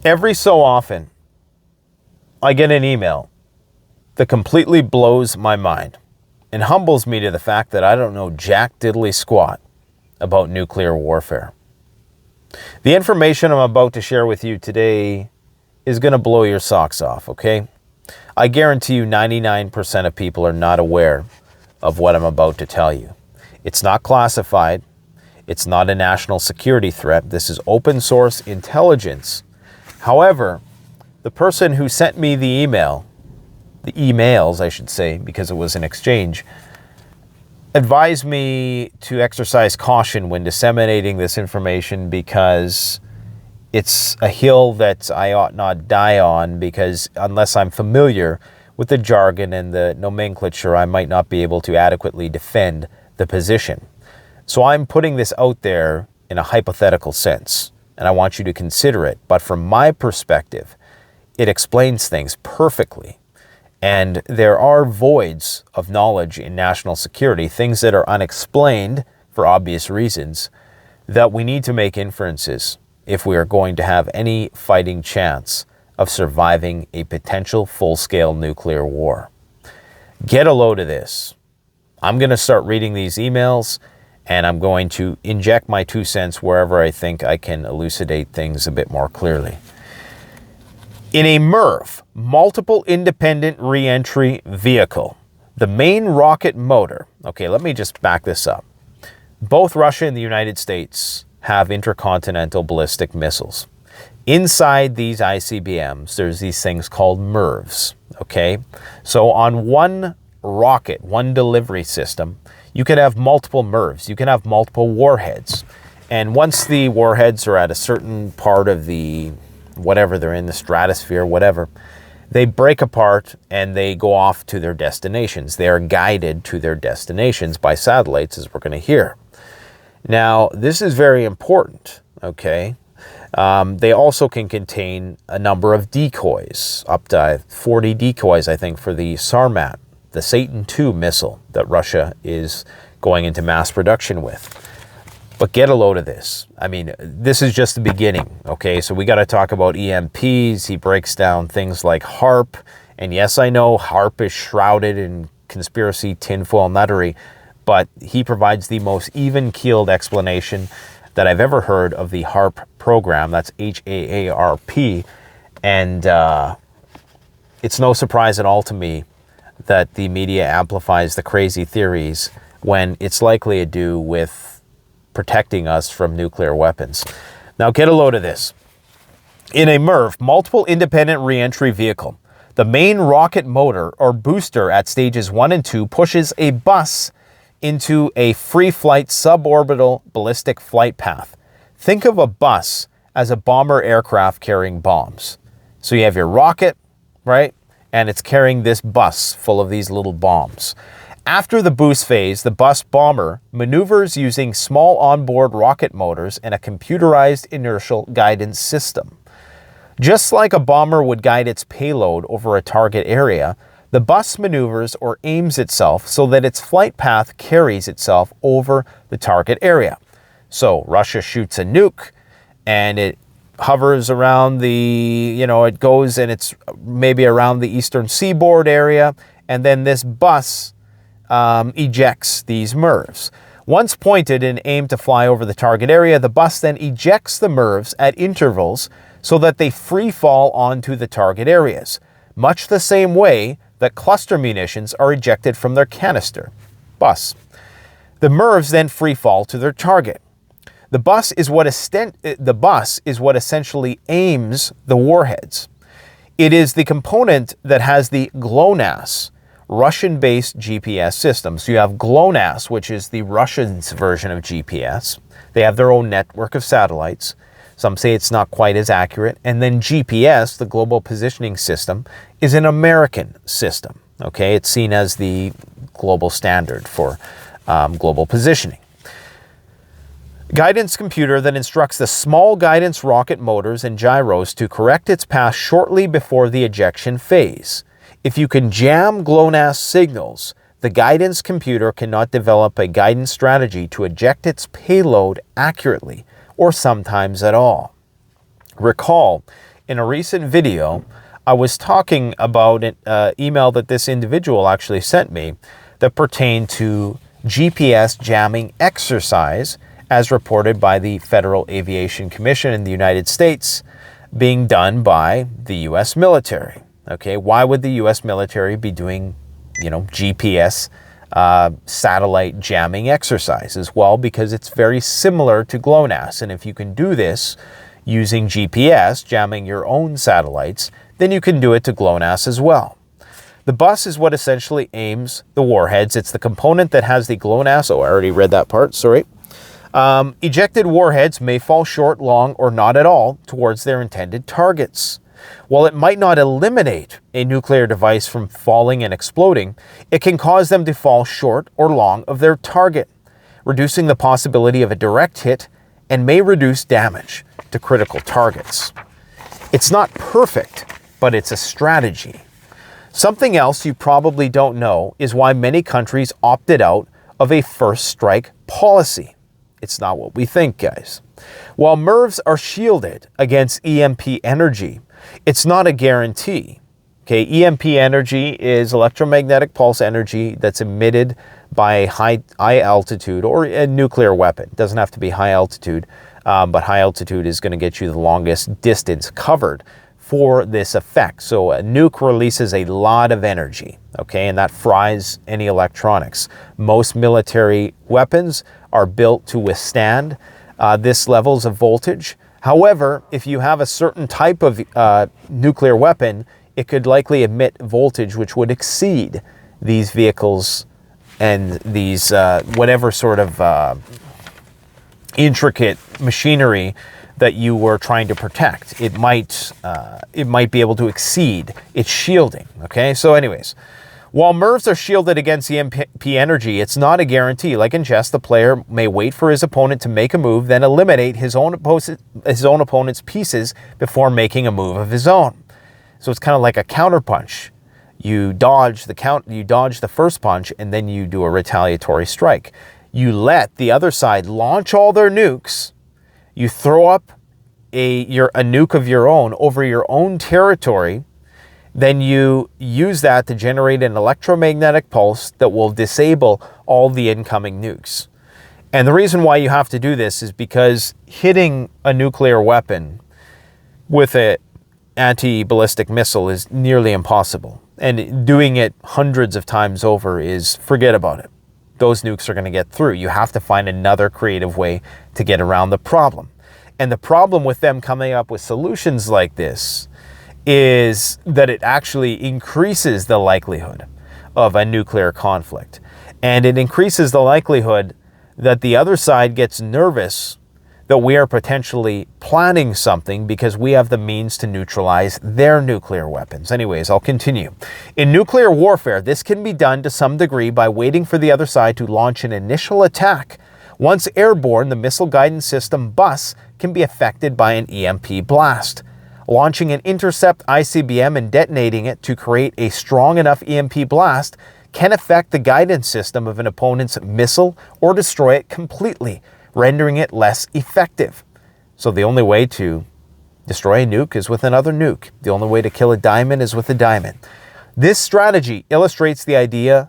Every so often, I get an email that completely blows my mind and humbles me to the fact that I don't know jack diddly squat about nuclear warfare. The information I'm about to share with you today is going to blow your socks off, okay? I guarantee you 99% of people are not aware of what I'm about to tell you. It's not classified. It's not a national security threat. This is open source intelligence. However, the person who sent me the emails, I should say, because it was an exchange, advised me to exercise caution when disseminating this information because it's a hill that I ought not die on, because unless I'm familiar with the jargon and the nomenclature, I might not be able to adequately defend the position. So I'm putting this out there in a hypothetical sense, and I want you to consider it. But from my perspective, it explains things perfectly. And there are voids of knowledge in national security, things that are unexplained for obvious reasons, that we need to make inferences if we are going to have any fighting chance of surviving a potential full-scale nuclear war. Get a load of this. I'm going to start reading these emails, and I'm going to inject my 2 cents wherever I think I can elucidate things a bit more clearly. In a MIRV, multiple independent reentry vehicle, the main rocket motor, okay, let me just back this up. Both Russia and the United States have intercontinental ballistic missiles. Inside these ICBMs, there's these things called MIRVs, okay? So on one rocket, one delivery system, you can have multiple MIRVs. You can have multiple warheads. And once the warheads are at a certain part of the, whatever, they're in the stratosphere, whatever, they break apart and they go off to their destinations. They are guided to their destinations by satellites, as we're going to hear. Now, this is very important, okay? They also can contain a number of decoys, up to 40 decoys, I think, for the Sarmat, the Satan II missile that Russia is going into mass production with. But get a load of this. I mean, this is just the beginning, okay? So we got to talk about EMPs. He breaks down things like HARP. And yes, I know HARP is shrouded in conspiracy tinfoil nuttery, but he provides the most even-keeled explanation that I've ever heard of the HARP program. That's HAARP. And it's no surprise at all to me that the media amplifies the crazy theories when it's likely to do with protecting us from nuclear weapons. Now get a load of this. In a MIRV, multiple independent reentry vehicle, the main rocket motor or booster at stages 1 and 2 pushes a bus into a free flight suborbital ballistic flight path. Think of a bus as a bomber aircraft carrying bombs. So you have your rocket, right? And it's carrying this bus full of these little bombs. After the boost phase, the bus bomber maneuvers using small onboard rocket motors and a computerized inertial guidance system. Just like a bomber would guide its payload over a target area, the bus maneuvers or aims itself so that its flight path carries itself over the target area. So Russia shoots a nuke and it hovers around the, it goes and it's maybe around the eastern seaboard area, and then this bus ejects these MIRVs. Once pointed and aimed to fly over the target area, the bus then ejects the MIRVs at intervals so that they free fall onto the target areas, much the same way that cluster munitions are ejected from their canister bus. The MIRVs then free fall to their target. The bus is what essentially aims the warheads. It is the component that has the GLONASS, Russian-based GPS system. So you have GLONASS, which is the Russians' version of GPS. They have their own network of satellites. Some say it's not quite as accurate. And then GPS, the Global Positioning System, is an American system. Okay, it's seen as the global standard for global positioning. Guidance computer that instructs the small guidance rocket motors and gyros to correct its path shortly before the ejection phase. If you can jam GLONASS signals, the guidance computer cannot develop a guidance strategy to eject its payload accurately or sometimes at all. Recall, in a recent video, I was talking about an email that this individual actually sent me that pertained to GPS jamming exercise as reported by the Federal Aviation Commission in the United States being done by the U.S. military. Okay, why would the U.S. military be doing, GPS satellite jamming exercises? Well, because it's very similar to GLONASS, and if you can do this using GPS, jamming your own satellites, then you can do it to GLONASS as well. The bus is what essentially aims the warheads. It's the component that has the GLONASS. Oh, I already read that part, sorry. Ejected warheads may fall short, long, or not at all towards their intended targets. While it might not eliminate a nuclear device from falling and exploding, it can cause them to fall short or long of their target, reducing the possibility of a direct hit and may reduce damage to critical targets. It's not perfect, but it's a strategy. Something else you probably don't know is why many countries opted out of a first strike policy. It's not what we think, guys. While MIRVs are shielded against EMP energy, it's not a guarantee. Okay, EMP energy is electromagnetic pulse energy that's emitted by a high altitude or a nuclear weapon. It doesn't have to be high altitude, but high altitude is going to get you the longest distance covered for this effect. So a nuke releases a lot of energy, okay, and that fries any electronics. Most military weapons are built to withstand this levels of voltage. However, if you have a certain type of nuclear weapon, it could likely emit voltage which would exceed these vehicles and these whatever sort of intricate machinery that you were trying to protect. It might be able to exceed its shielding. Okay, so anyways, while MIRVs are shielded against EMP energy, it's not a guarantee. Like in chess, the player may wait for his opponent to make a move, then eliminate his own opponent's pieces before making a move of his own. So it's kind of like a counterpunch. You dodge the first punch, and then you do a retaliatory strike. You let the other side launch all their nukes. You throw up a nuke of your own over your own territory. Then you use that to generate an electromagnetic pulse that will disable all the incoming nukes. And the reason why you have to do this is because hitting a nuclear weapon with an anti-ballistic missile is nearly impossible. And doing it hundreds of times over is, forget about it. Those nukes are going to get through. You have to find another creative way to get around the problem. And the problem with them coming up with solutions like this is that it actually increases the likelihood of a nuclear conflict. And it increases the likelihood that the other side gets nervous that we are potentially planning something because we have the means to neutralize their nuclear weapons. Anyways, I'll continue. In nuclear warfare, this can be done to some degree by waiting for the other side to launch an initial attack. Once airborne, the missile guidance system bus can be affected by an EMP blast. Launching an intercept ICBM and detonating it to create a strong enough EMP blast can affect the guidance system of an opponent's missile or destroy it completely, rendering it less effective. So the only way to destroy a nuke is with another nuke. The only way to kill a diamond is with a diamond. This strategy illustrates the idea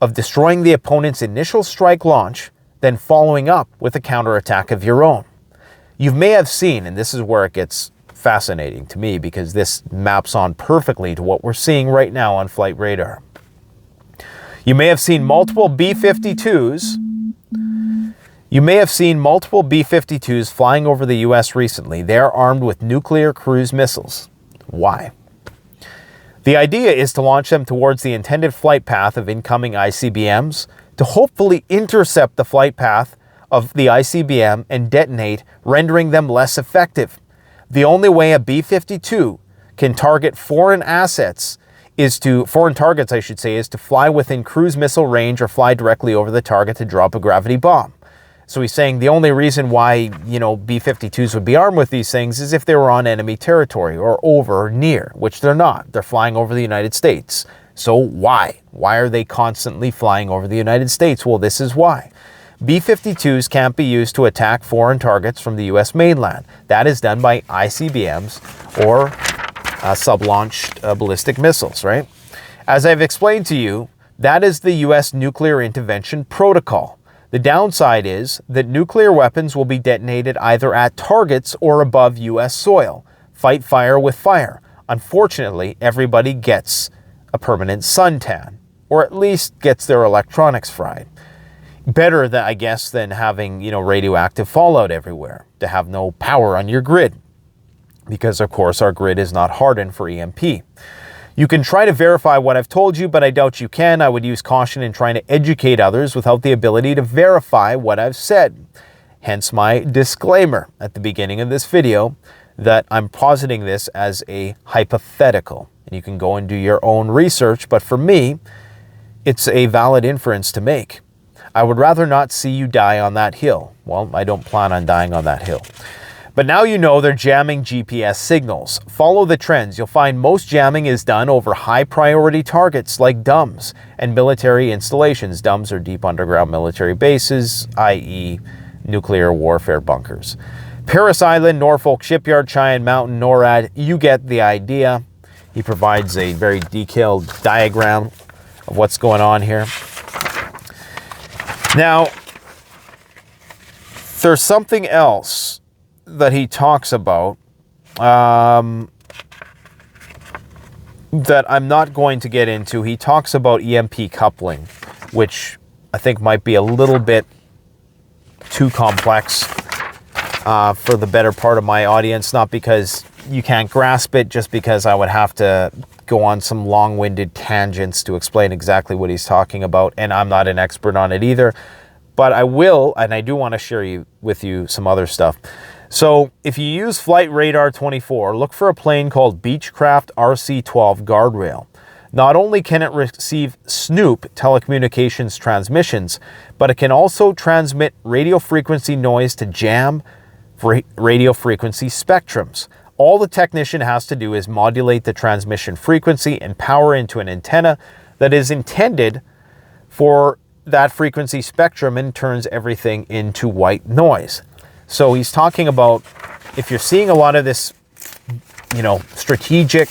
of destroying the opponent's initial strike launch, then following up with a counterattack of your own. You may have seen, and this is where it gets fascinating to me because this maps on perfectly to what we're seeing right now on flight radar. You may have seen multiple B-52s. You may have seen multiple B-52s flying over the U.S. recently. They're armed with nuclear cruise missiles. Why? The idea is to launch them towards the intended flight path of incoming ICBMs to hopefully intercept the flight path of the ICBM and detonate, rendering them less effective. The only way a B-52 can target foreign targets, is to fly within cruise missile range or fly directly over the target to drop a gravity bomb. So he's saying the only reason why, B-52s would be armed with these things is if they were on enemy territory or over or near, which they're not. They're flying over the United States. So why? Why are they constantly flying over the United States? Well, this is why. B-52s can't be used to attack foreign targets from the US mainland. That is done by ICBMs or sub-launched ballistic missiles, right? As I've explained to you, that is the US nuclear intervention protocol. The downside is that nuclear weapons will be detonated either at targets or above US soil. Fight fire with fire. Unfortunately, everybody gets a permanent suntan, or at least gets their electronics fried. Better, I guess, than having, radioactive fallout everywhere, to have no power on your grid. Because, of course, our grid is not hardened for EMP. You can try to verify what I've told you, but I doubt you can. I would use caution in trying to educate others without the ability to verify what I've said. Hence my disclaimer at the beginning of this video that I'm positing this as a hypothetical. And you can go and do your own research, but for me, it's a valid inference to make. I would rather not see you die on that hill. Well, I don't plan on dying on that hill. But now you know they're jamming GPS signals. Follow the trends. You'll find most jamming is done over high priority targets like DUMBs and military installations. DUMBs are deep underground military bases, i.e. nuclear warfare bunkers. Paris Island, Norfolk Shipyard, Cheyenne Mountain, NORAD, you get the idea. He provides a very detailed diagram of what's going on here. Now, there's something else that he talks about that I'm not going to get into. He talks about EMP coupling, which I think might be a little bit too complex for the better part of my audience, not because you can't grasp it, just because I would have to go on some long-winded tangents to explain exactly what he's talking about, and I'm not an expert on it either. But I will, and I do want to share with you some other stuff. So if you use Flight Radar 24, look for a plane called Beechcraft RC-12 Guardrail. Not only can it receive Snoop telecommunications transmissions, but it can also transmit radio frequency noise to jam radio frequency spectrums. All the technician has to do is modulate the transmission frequency and power into an antenna that is intended for that frequency spectrum and turns everything into white noise. So he's talking about, if you're seeing a lot of this, strategic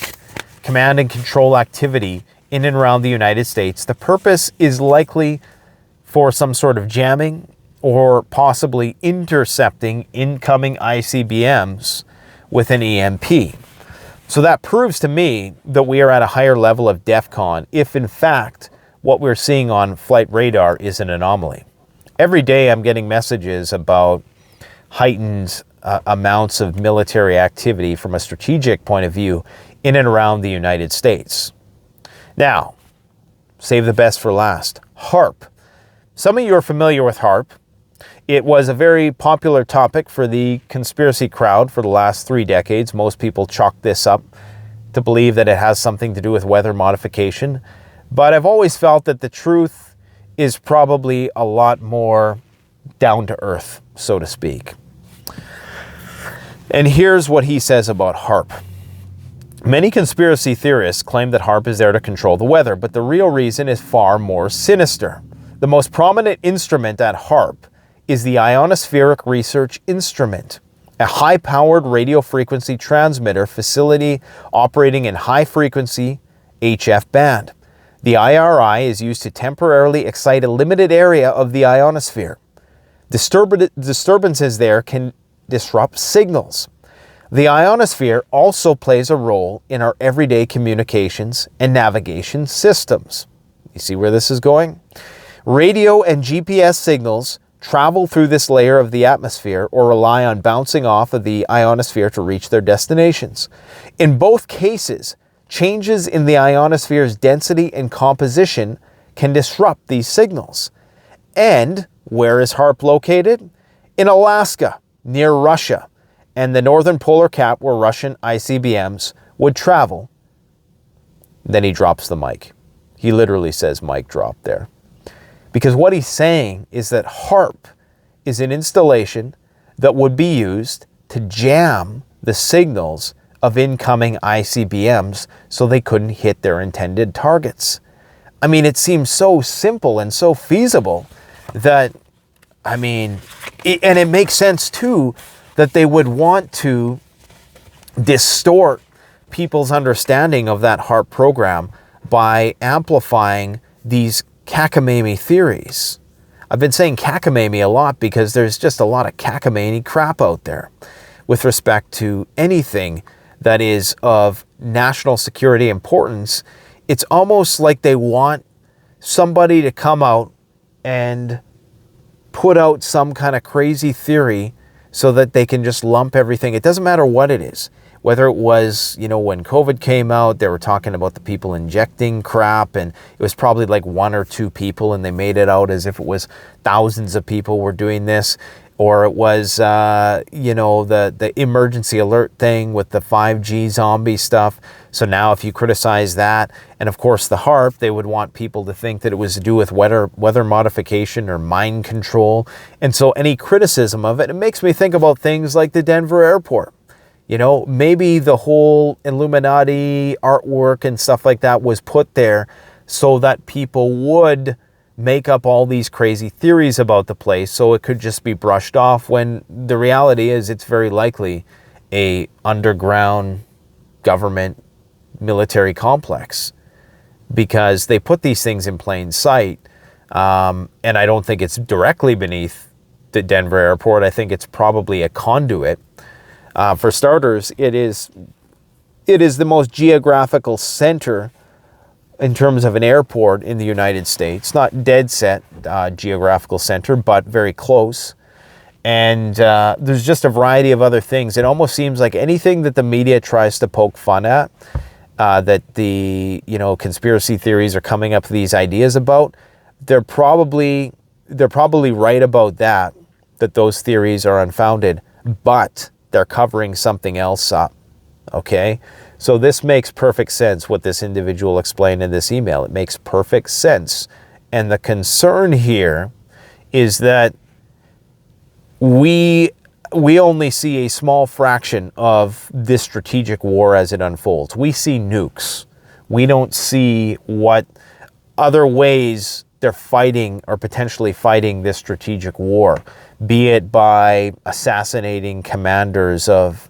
command and control activity in and around the United States, the purpose is likely for some sort of jamming or possibly intercepting incoming ICBMs with an EMP. So that proves to me that we are at a higher level of DEFCON if in fact what we're seeing on Flight Radar is an anomaly. Every day I'm getting messages about heightened amounts of military activity from a strategic point of view in and around the United States. Now, save the best for last. HARP. Some of you are familiar with HARP. It was a very popular topic for the conspiracy crowd for the last 3 decades. Most people chalk this up to believe that it has something to do with weather modification. But I've always felt that the truth is probably a lot more down to earth, so to speak. And here's what he says about HARP. Many conspiracy theorists claim that HARP is there to control the weather, but the real reason is far more sinister. The most prominent instrument at HARP is the Ionospheric Research Instrument, a high-powered radio frequency transmitter facility operating in high-frequency HF band. The IRI is used to temporarily excite a limited area of the ionosphere. Disturbances there can disrupt signals. The ionosphere also plays a role in our everyday communications and navigation systems. You see where this is going? Radio and GPS signals travel through this layer of the atmosphere or rely on bouncing off of the ionosphere to reach their destinations. In both cases, changes in the ionosphere's density and composition can disrupt these signals. And where is HARP located? In Alaska, near Russia, and the northern polar cap where Russian ICBMs would travel. Then he drops the mic. He literally says mic drop there. Because what he's saying is that HARP is an installation that would be used to jam the signals of incoming ICBMs so they couldn't hit their intended targets. I mean, it seems so simple and so feasible that I mean, and it makes sense too that they would want to distort people's understanding of that HARP program by amplifying these cockamamie theories. I've been saying cockamamie a lot because there's just a lot of cockamamie crap out there with respect to anything that is of national security importance. It's almost like they want somebody to come out and put out some kind of crazy theory so that they can just lump everything. It doesn't matter what it is. Whether it was, you know, when COVID came out, they were talking about the people injecting crap, and it was probably like 1 or 2 people, and they made it out as if it was thousands of people were doing this. Or it was, you know, the emergency alert thing with the 5G zombie stuff. So now if you criticize that, and of course the HARP, they would want people to think that it was to do with weather modification or mind control. And so any criticism of it, it makes me think about things like the Denver airport. You know, maybe the whole Illuminati artwork and stuff like that was put there so that people would make up all these crazy theories about the place so it could just be brushed off, when the reality is it's very likely a underground government military complex, because they put these things in plain sight. And I don't think it's directly beneath the Denver airport. I think it's probably a conduit. For starters, it is the most geographical center in terms of an airport in the United States. Not dead set geographical center, but very close. And there's just a variety of other things. It almost seems like anything that the media tries to poke fun at, that the, you know, conspiracy theories are coming up with these ideas about, they're probably right about that those theories are unfounded, but they're covering something else up. Okay? So this makes perfect sense, what this individual explained in this email. It makes perfect sense. And the concern here is that we only see a small fraction of this strategic war as it unfolds. We see nukes. We don't see what other ways they're fighting or potentially fighting this strategic war, be it by assassinating commanders of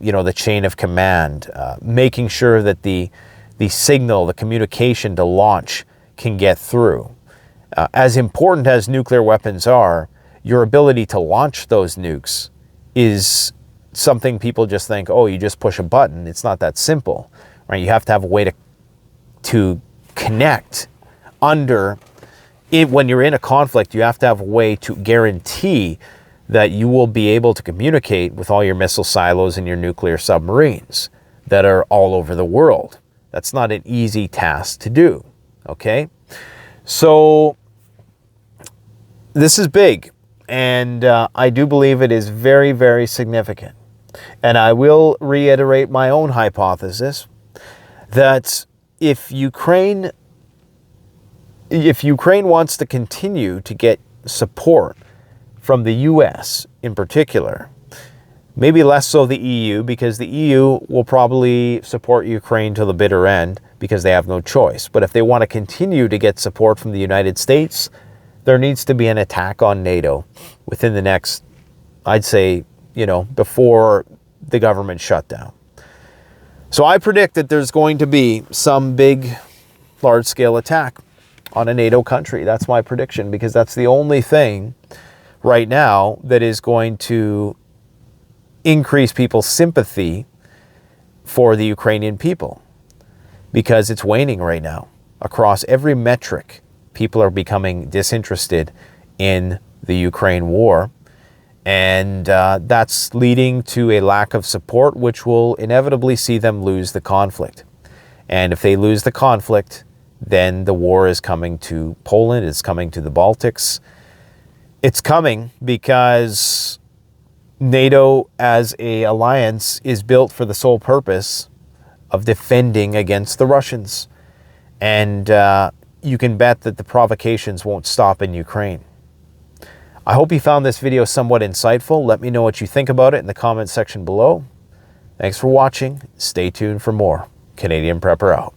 you know, the chain of command, making sure that the signal, the communication to launch can get through. As important as nuclear weapons are, your ability to launch those nukes is something people just think, oh, you just push a button. It's not that simple, right? You have to have a way to connect under it. When you're in a conflict, you have to have a way to guarantee that you will be able to communicate with all your missile silos and your nuclear submarines that are all over the world. That's not an easy task to do, okay? So this is big, and I do believe it is very, very significant. And I will reiterate my own hypothesis that if Ukraine wants to continue to get support from the US in particular, maybe less so the EU, because the EU will probably support Ukraine to the bitter end because they have no choice. But if they want to continue to get support from the United States, there needs to be an attack on NATO within the next, I'd say, you know, before the government shutdown. So I predict that there's going to be some big, large-scale attack on a NATO country. That's my prediction, because that's the only thing right now that is going to increase people's sympathy for the Ukrainian people, because it's waning right now. Across every metric, people are becoming disinterested in the Ukraine war, and that's leading to a lack of support, which will inevitably see them lose the conflict. And if they lose the conflict, then the war is coming to Poland, it's coming to the Baltics. It's coming because NATO as an alliance is built for the sole purpose of defending against the Russians. And you can bet that the provocations won't stop in Ukraine. I hope you found this video somewhat insightful. Let me know what you think about it in the comment section below. Thanks for watching. Stay tuned for more. Canadian Prepper out.